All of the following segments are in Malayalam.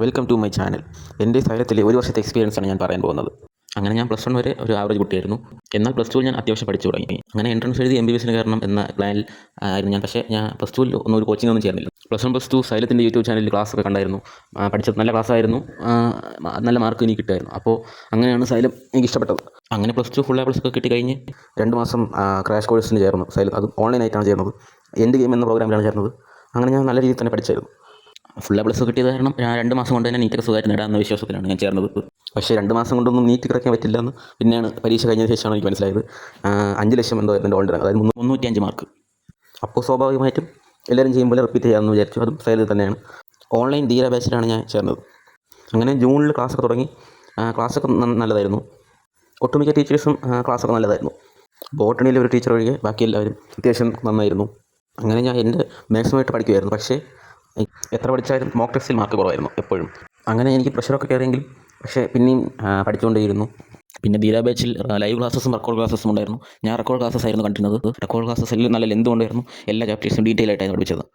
Welcome to my channel. എൻ്റെ സൈലത്തിലെ ഒരു വർഷത്തെ എക്സ്പീരിയൻസാണ് ഞാൻ പറയാൻ പോകുന്നത്. അങ്ങനെ ഞാൻ +1 വരെ ഒരു ആവറേജ് കുട്ടിയായിരുന്നു. എന്നാൽ +2 ഞാൻ അത്യാവശ്യം പഠിച്ചു തുടങ്ങി. അങ്ങനെ എൻട്രൻസ് എഴുതി MBBS കയറണം എന്ന പ്ലാനിൽ ആയിരുന്നു ഞാൻ. പക്ഷേ ഞാൻ +2 ഒരു കോച്ചിങ്ങൊന്നും ചേർന്നില്ല. +1 +2 സൈലത്തിൻ്റെ യൂട്യൂബ് ചാനലിൽ ക്ലാസ്സൊക്കെ കണ്ടായിരുന്നു. പഠിച്ചത് നല്ല ക്ലാസ്സായിരുന്നു. നല്ല മാർക്ക് എനിക്ക് കിട്ടുമായിരുന്നു. അപ്പോൾ അങ്ങനെയാണ് സൈലം എനിക്ക് ഇഷ്ടപ്പെട്ടത്. അങ്ങനെ +2 ഫുൾ A+ ഒക്കെ കിട്ടി കഴിഞ്ഞ് 2 മാസം ക്രാഷ് കോഴ്സിന് ചേർന്നു. സൈലം അത് ഓൺലൈനായിട്ടാണ് ചേർന്നത്. എൻഡ് ഗെയിം എന്ന പ്രോഗ്രാമിലാണ് ചേർന്നത്. അങ്ങനെ ഞാൻ നല്ല രീതിയിൽ തന്നെ പഠിച്ചായിരുന്നു. ഫുൾ A+ കിട്ടിയത് കാരണം 2 മാസം കൊണ്ട് തന്നെ നീറ്റൊക്കെ സുഖമായിട്ട് നേടാമെന്ന വിശ്വാസത്തിലാണ് ഞാൻ ചേർന്നത്. പക്ഷേ 2 മാസം കൊണ്ടൊന്നും നീറ്റ് കിടക്കാൻ പറ്റില്ല എന്ന് പിന്നെയാണ് പരീക്ഷ കഴിഞ്ഞ ശേഷമാണ് എനിക്ക് മനസ്സിലായത്. 5 ലക്ഷം എന്തോ എൻ്റെ ഓൾഡ് റാങ്ക്, അതായത് 305 മാർക്ക്. അപ്പോൾ സ്വാഭാവികമായിട്ടും എല്ലാവരും ചെയ്യുമ്പോൾ റിപ്പീറ്റ് ചെയ്യാമെന്ന് വിചാരിച്ചു. അതും സൈലത്തിൽ തന്നെയാണ്. ഓൺലൈൻ ധീര ബാച്ചിലാണ് ഞാൻ ചേർന്നത്. അങ്ങനെ ജൂണിൽ ക്ലാസ്സൊക്കെ തുടങ്ങി. ക്ലാസ്സൊക്കെ നല്ലതായിരുന്നു. ഒട്ടുമിക്ക ടീച്ചേഴ്സും ക്ലാസ്സൊക്കെ നല്ലതായിരുന്നു. ബോട്ടണിയിലെ ഒരു ടീച്ചർ ഒഴികെ ബാക്കി എല്ലാവരും അത്യാവശ്യം നന്നായിരുന്നു. അങ്ങനെ ഞാൻ എൻ്റെ മാക്സിമമായിട്ട് പഠിക്കുമായിരുന്നു. പക്ഷേ എത്ര പഠിച്ചാലും മോക്ക് ടെസ്റ്റിൽ മാർക്ക് കുറവായിരുന്നു എപ്പോഴും. അങ്ങനെ എനിക്ക് പ്രഷറൊക്കെ കയറിയെങ്കിലും പക്ഷേ പിന്നെയും പഠിച്ചുകൊണ്ടേയിരുന്നു. പിന്നെ ധീര ബാച്ചിൽ ലൈവ് ക്ലാസ്സസും റെക്കോർഡ് ക്ലാസ്സസും ഉണ്ടായിരുന്നു. ഞാൻ റെക്കോർഡ് ക്ലാസ്സസ് ആയിരുന്നു കണ്ടിരുന്നത്. റെക്കോർഡ് ക്ലാസ്സസിൽ നല്ല ലെന്ത് കൊണ്ടായിരുന്നു എല്ലാ ചാപ്റ്റേഴ്സും ഡീറ്റെയിൽ ആയിട്ടായിരുന്നു പഠിച്ചത്.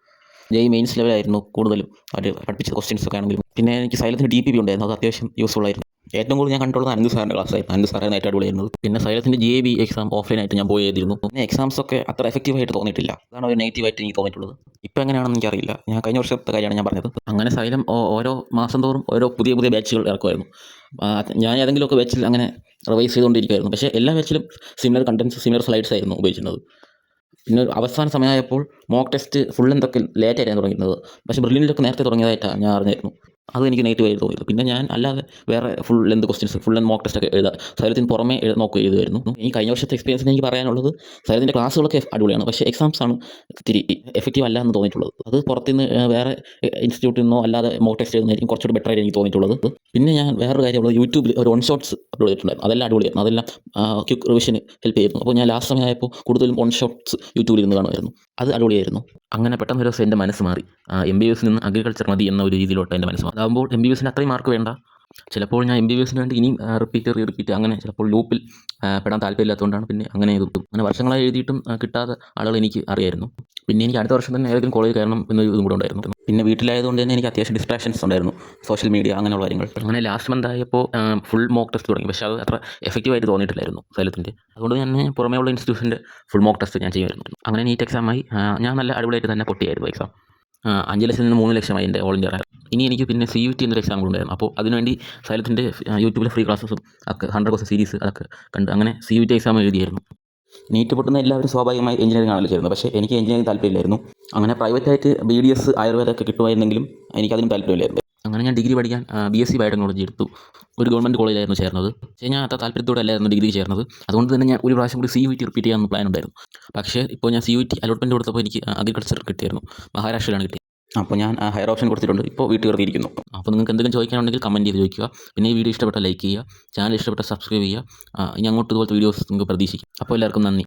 മെയിൻസ് ലെവലായിരുന്നു കൂടുതലും അവർ പഠിപ്പിച്ച ക്വസ്റ്റ്യൻസൊക്കെ ആണെങ്കിലും. പിന്നെ എനിക്ക് സൈലത്തിന് DPP ഉണ്ടായിരുന്നു. അത് അത്യാവശ്യം യൂസ്ഫുൾ ആയിരുന്നു. ഏറ്റവും കൂടുതൽ ഞാൻ കണ്ടുള്ളത് അനന്ത് സാറിൻ്റെ ക്ലാസ്സായിരുന്നു. അനന്ത് സാറായിരുന്നു ഏറ്റവും അടിപൊളിയായിരുന്നത്. പിന്നെ സൈലത്തിൻ്റെ GAB എക്സാം ഓഫ്ലൈനായിട്ട് ഞാൻ പോയി എഴുതിയിരുന്നു. പിന്നെ എക്സാംസൊക്കെ അത്ര എഫക്റ്റീവായിട്ട് തോന്നിയിട്ടില്ല. അതാണ് ഒരു നെഗറ്റീവായിട്ട് എനിക്ക് തോന്നിയിട്ടുള്ളത്. ഇപ്പോൾ എങ്ങനെയാണെന്ന് എനിക്കറിയില്ല. ഞാൻ കഴിഞ്ഞ വർഷത്തെ കാര്യമാണ് ഞാൻ പറഞ്ഞത്. അങ്ങനെ സൈലം ഓരോ മാസം തോറും ഓരോ പുതിയ പുതിയ ബാച്ചുകൾ ഇറക്കുമായിരുന്നു. ഞാൻ ഏതെങ്കിലുമൊക്കെ ബാച്ചിൽ അങ്ങനെ റിവൈസ് ചെയ്തുകൊണ്ടിരിക്കുമായിരുന്നു. പക്ഷേ എല്ലാ ബാച്ചിലും സിമിലർ കണ്ടൻസ്, സിമിലർ സ്ലൈഡ്സ് ആയിരുന്നു ഉപയോഗിച്ചിരുന്നത്. പിന്നെ അവസാന സമയമായപ്പോൾ മോക്ക് ടെസ്റ്റ് ഫുൾ എന്തൊക്കെ ലേറ്റായിട്ടാണ് തുടങ്ങുന്നത്. പക്ഷേ ബ്രില്യൻറ്റിലൊക്കെ നേരത്തെ തുടങ്ങിയതായിട്ടാണ് ഞാൻ അറിഞ്ഞായിരുന്നു. അത് എനിക്ക് നെഗറ്റീവായിട്ട് തോന്നിയത്. പിന്നെ ഞാൻ അല്ലാതെ വേറെ full length questions, full length mock ടെസ്റ്റൊക്കെ എഴുതാം. സൈലത്തിന് പുറമേ നോക്കുക എഴുതുമായിരുന്നു. ഈ കഴിഞ്ഞ വർഷത്തെ എക്സ്പീരിയൻസിന് എനിക്ക് പറയാനുള്ളത് സൈലത്തിൻ്റെ ക്ലാസ്സുകളൊക്കെ അടിപൊളിയാണ്. പക്ഷേ എക്സാംസാണ് ഇത്തിരി എഫക്റ്റീവ് അല്ല എന്ന് തോന്നിയിട്ടുള്ളത്. അത് പുറത്തുനിന്ന് വേറെ ഇൻസ്റ്റിറ്റ്യൂട്ടിൽ നിന്നോ അല്ലാതെ മോക്ക് ടെസ്റ്റ് എഴുതുന്നതായിരിക്കും കുറച്ചുകൂടി ബെറ്റർ ആയിട്ട് എനിക്ക് തോന്നിയിട്ടുള്ളത്. പിന്നെ ഞാൻ വേറൊരു കാര്യമുള്ളത്, യൂട്യൂബിൽ ഒരു 1 ഷോട്ട്സ് അപ്ലോഡ് ചെയ്തിട്ടുണ്ടായിരുന്നു. അതെല്ലാം അടിപൊളിയായിരുന്നു. അതെല്ലാം ക്വിക്ക് റിവിഷന് ഹെൽപ്പ് ചെയ്യുന്നു. അപ്പോൾ ഞാൻ ലാസ്റ്റ് സമയമായപ്പോൾ കൂടുതലും 1 ഷോട്ട്സ് യൂട്യൂബിൽ നിന്ന് കാണുമായിരുന്നു. അത് അടിപൊളിയായിരുന്നു. അങ്ങനെ പെട്ടെന്ന് ഒരു ദിവസം എൻ്റെ മനസ്സ് മാറി. MBBS നിന്ന് അഗ്രികൾച്ചർ മതി എന്ന ഒരു രീതിയിലോട്ട് എൻ്റെ മനസ്സ് മാറി. അതാകുമ്പോൾ MBBSന് അത്രയും മാർക്ക് വേണ്ട. ചിലപ്പോൾ ഞാൻ MBBSന് വേണ്ടി ഇനിയും റിപ്പീറ്റ് അങ്ങനെ ചിലപ്പോൾ ലൂപ്പിൽ പെടാൻ താല്പര്യമില്ലാത്തതുകൊണ്ടാണ് പിന്നെ അങ്ങനെ ചെയ്തു. അങ്ങനെ വർഷങ്ങളായി എഴുതിയിട്ടും കിട്ടാത്ത ആളുകൾ എനിക്ക് അറിയായിരുന്നു. പിന്നെ എനിക്ക് അടുത്ത വർഷം തന്നെ ഏതെങ്കിലും കോളേജ് കയറണം എന്നൊരു ഇതും കൂടെ ഉണ്ടായിരുന്നു. പിന്നെ വീട്ടിലായതുകൊണ്ട് തന്നെ എനിക്ക് അത്യാവശ്യം ഡിസ്ട്രാക്ഷൻസ് ഉണ്ടായിരുന്നു, സോഷ്യൽ മീഡിയ അങ്ങനെയുള്ള കാര്യങ്ങൾ. അങ്ങനെ ലാസ്റ്റ് മന്ത് ആയപ്പോൾ ഫുൾ മോക്ക് ടെസ്റ്റ് തുടങ്ങി. പക്ഷേ അത് അത്ര എഫക്റ്റീവായിട്ട് തോന്നിയിട്ടില്ലായിരുന്നു സൈലത്തിൻ്റെ. അതുകൊണ്ട് ഞാൻ പുറമേ ഉള്ള ഇൻസ്റ്റിറ്റ്യൂഷൻ്റെ ഫുൾ മോക്ക് ടെസ്റ്റ് ഞാൻ ചെയ്യുമായിരുന്നു. അങ്ങനെ നീറ്റ് എക്സാമായി. ഞാൻ നല്ല അടിപൊളിയായിട്ട് തന്നെ പൊട്ടിയായിരുന്നു എക്സാം. 5 ലക്ഷത്തിൽ നിന്ന് 3 ലക്ഷമായി എൻ്റെ ഓൾ ഇന്ത്യ റാങ്ക്. ഇനി എനിക്ക് പിന്നെ CUT എന്നൊരു എക്സാം കൂടെ ഉണ്ടായിരുന്നു. അപ്പോൾ അതിനുവേണ്ടി സൈലത്തിൻ്റെ യൂട്യൂബിലെ ഫ്രീ ക്ലാസ്സസും ഒക്കെ 100% സീരീസ് അതൊക്കെ കണ്ട് അങ്ങനെ CUT എക്സാം എഴുതിയായിരുന്നു. നീറ്റ് പൊട്ടുന്ന എല്ലാവരും സ്വാഭാവികമായി എഞ്ചിനീയറിംഗ് ആണല്ലോ ചേരുന്നത്. പക്ഷേ എനിക്ക് എഞ്ചിനീയറിംഗ് താല്പര്യമില്ലായിരുന്നു. അങ്ങനെ പ്രൈവറ്റായിട്ട് BDS ആയുർവേദമൊക്കെ കിട്ടുമായിരുന്നെങ്കിലും എനിക്കതിനും താല്പര്യമില്ലായിരുന്നു. അങ്ങനെ ഞാൻ ഡിഗ്രി പഠിക്കാൻ BSc ബയോടെക്നോളജി എടുത്തു. ഒരു ഗവൺമെൻറ് കോളേജിലായിരുന്നു ചേർന്നത്. പക്ഷേ ഞാൻ അത്ര താല്പര്യത്തോടെ അല്ലായിരുന്നു ഡിഗ്രി ചേർന്നത്. അതുകൊണ്ട് തന്നെ ഞാൻ ഒരു പ്രാവശ്യം കൂടി CUT റിപ്പീറ്റ് ചെയ്യാമെന്ന് പ്ലാൻ ഉണ്ടായിരുന്നു. പക്ഷേ ഇപ്പോൾ ഞാൻ CUT അലോട്ട്മെൻറ്റ് കൊടുത്തപ്പോൾ എനിക്ക് അഗ്രികൾച്ചർ കിട്ടിയായിരുന്നു. മഹാരാഷ്ട്രയിലാണ് കിട്ടിയത്. അപ്പോൾ ഞാൻ ഹയർ ഓപ്ഷൻ കൊടുത്തിട്ടുണ്ട്. ഇപ്പോൾ വീട്ടിൽ വെറുതെ ഇരിക്കുന്നു. അപ്പോൾ നിങ്ങൾക്ക് എന്തെങ്കിലും ചോദിക്കാനുണ്ടെങ്കിൽ കമൻറ്റ് ചെയ്ത് ചോദിക്കുക. പിന്നെ ഈ വീഡിയോ ഇഷ്ടപ്പെട്ട ലൈക്ക് ചെയ്യുക, ചാനൽ ഇഷ്ടപ്പെട്ട സബ്സ്ക്രൈബ് ചെയ്യുക. ഇനി അങ്ങോട്ട് ഇതുപോലത്തെ വീഡിയോസ് നിങ്ങൾക്ക് പ്രതീക്ഷിക്കും. അപ്പോൾ എല്ലാവർക്കും നന്ദി.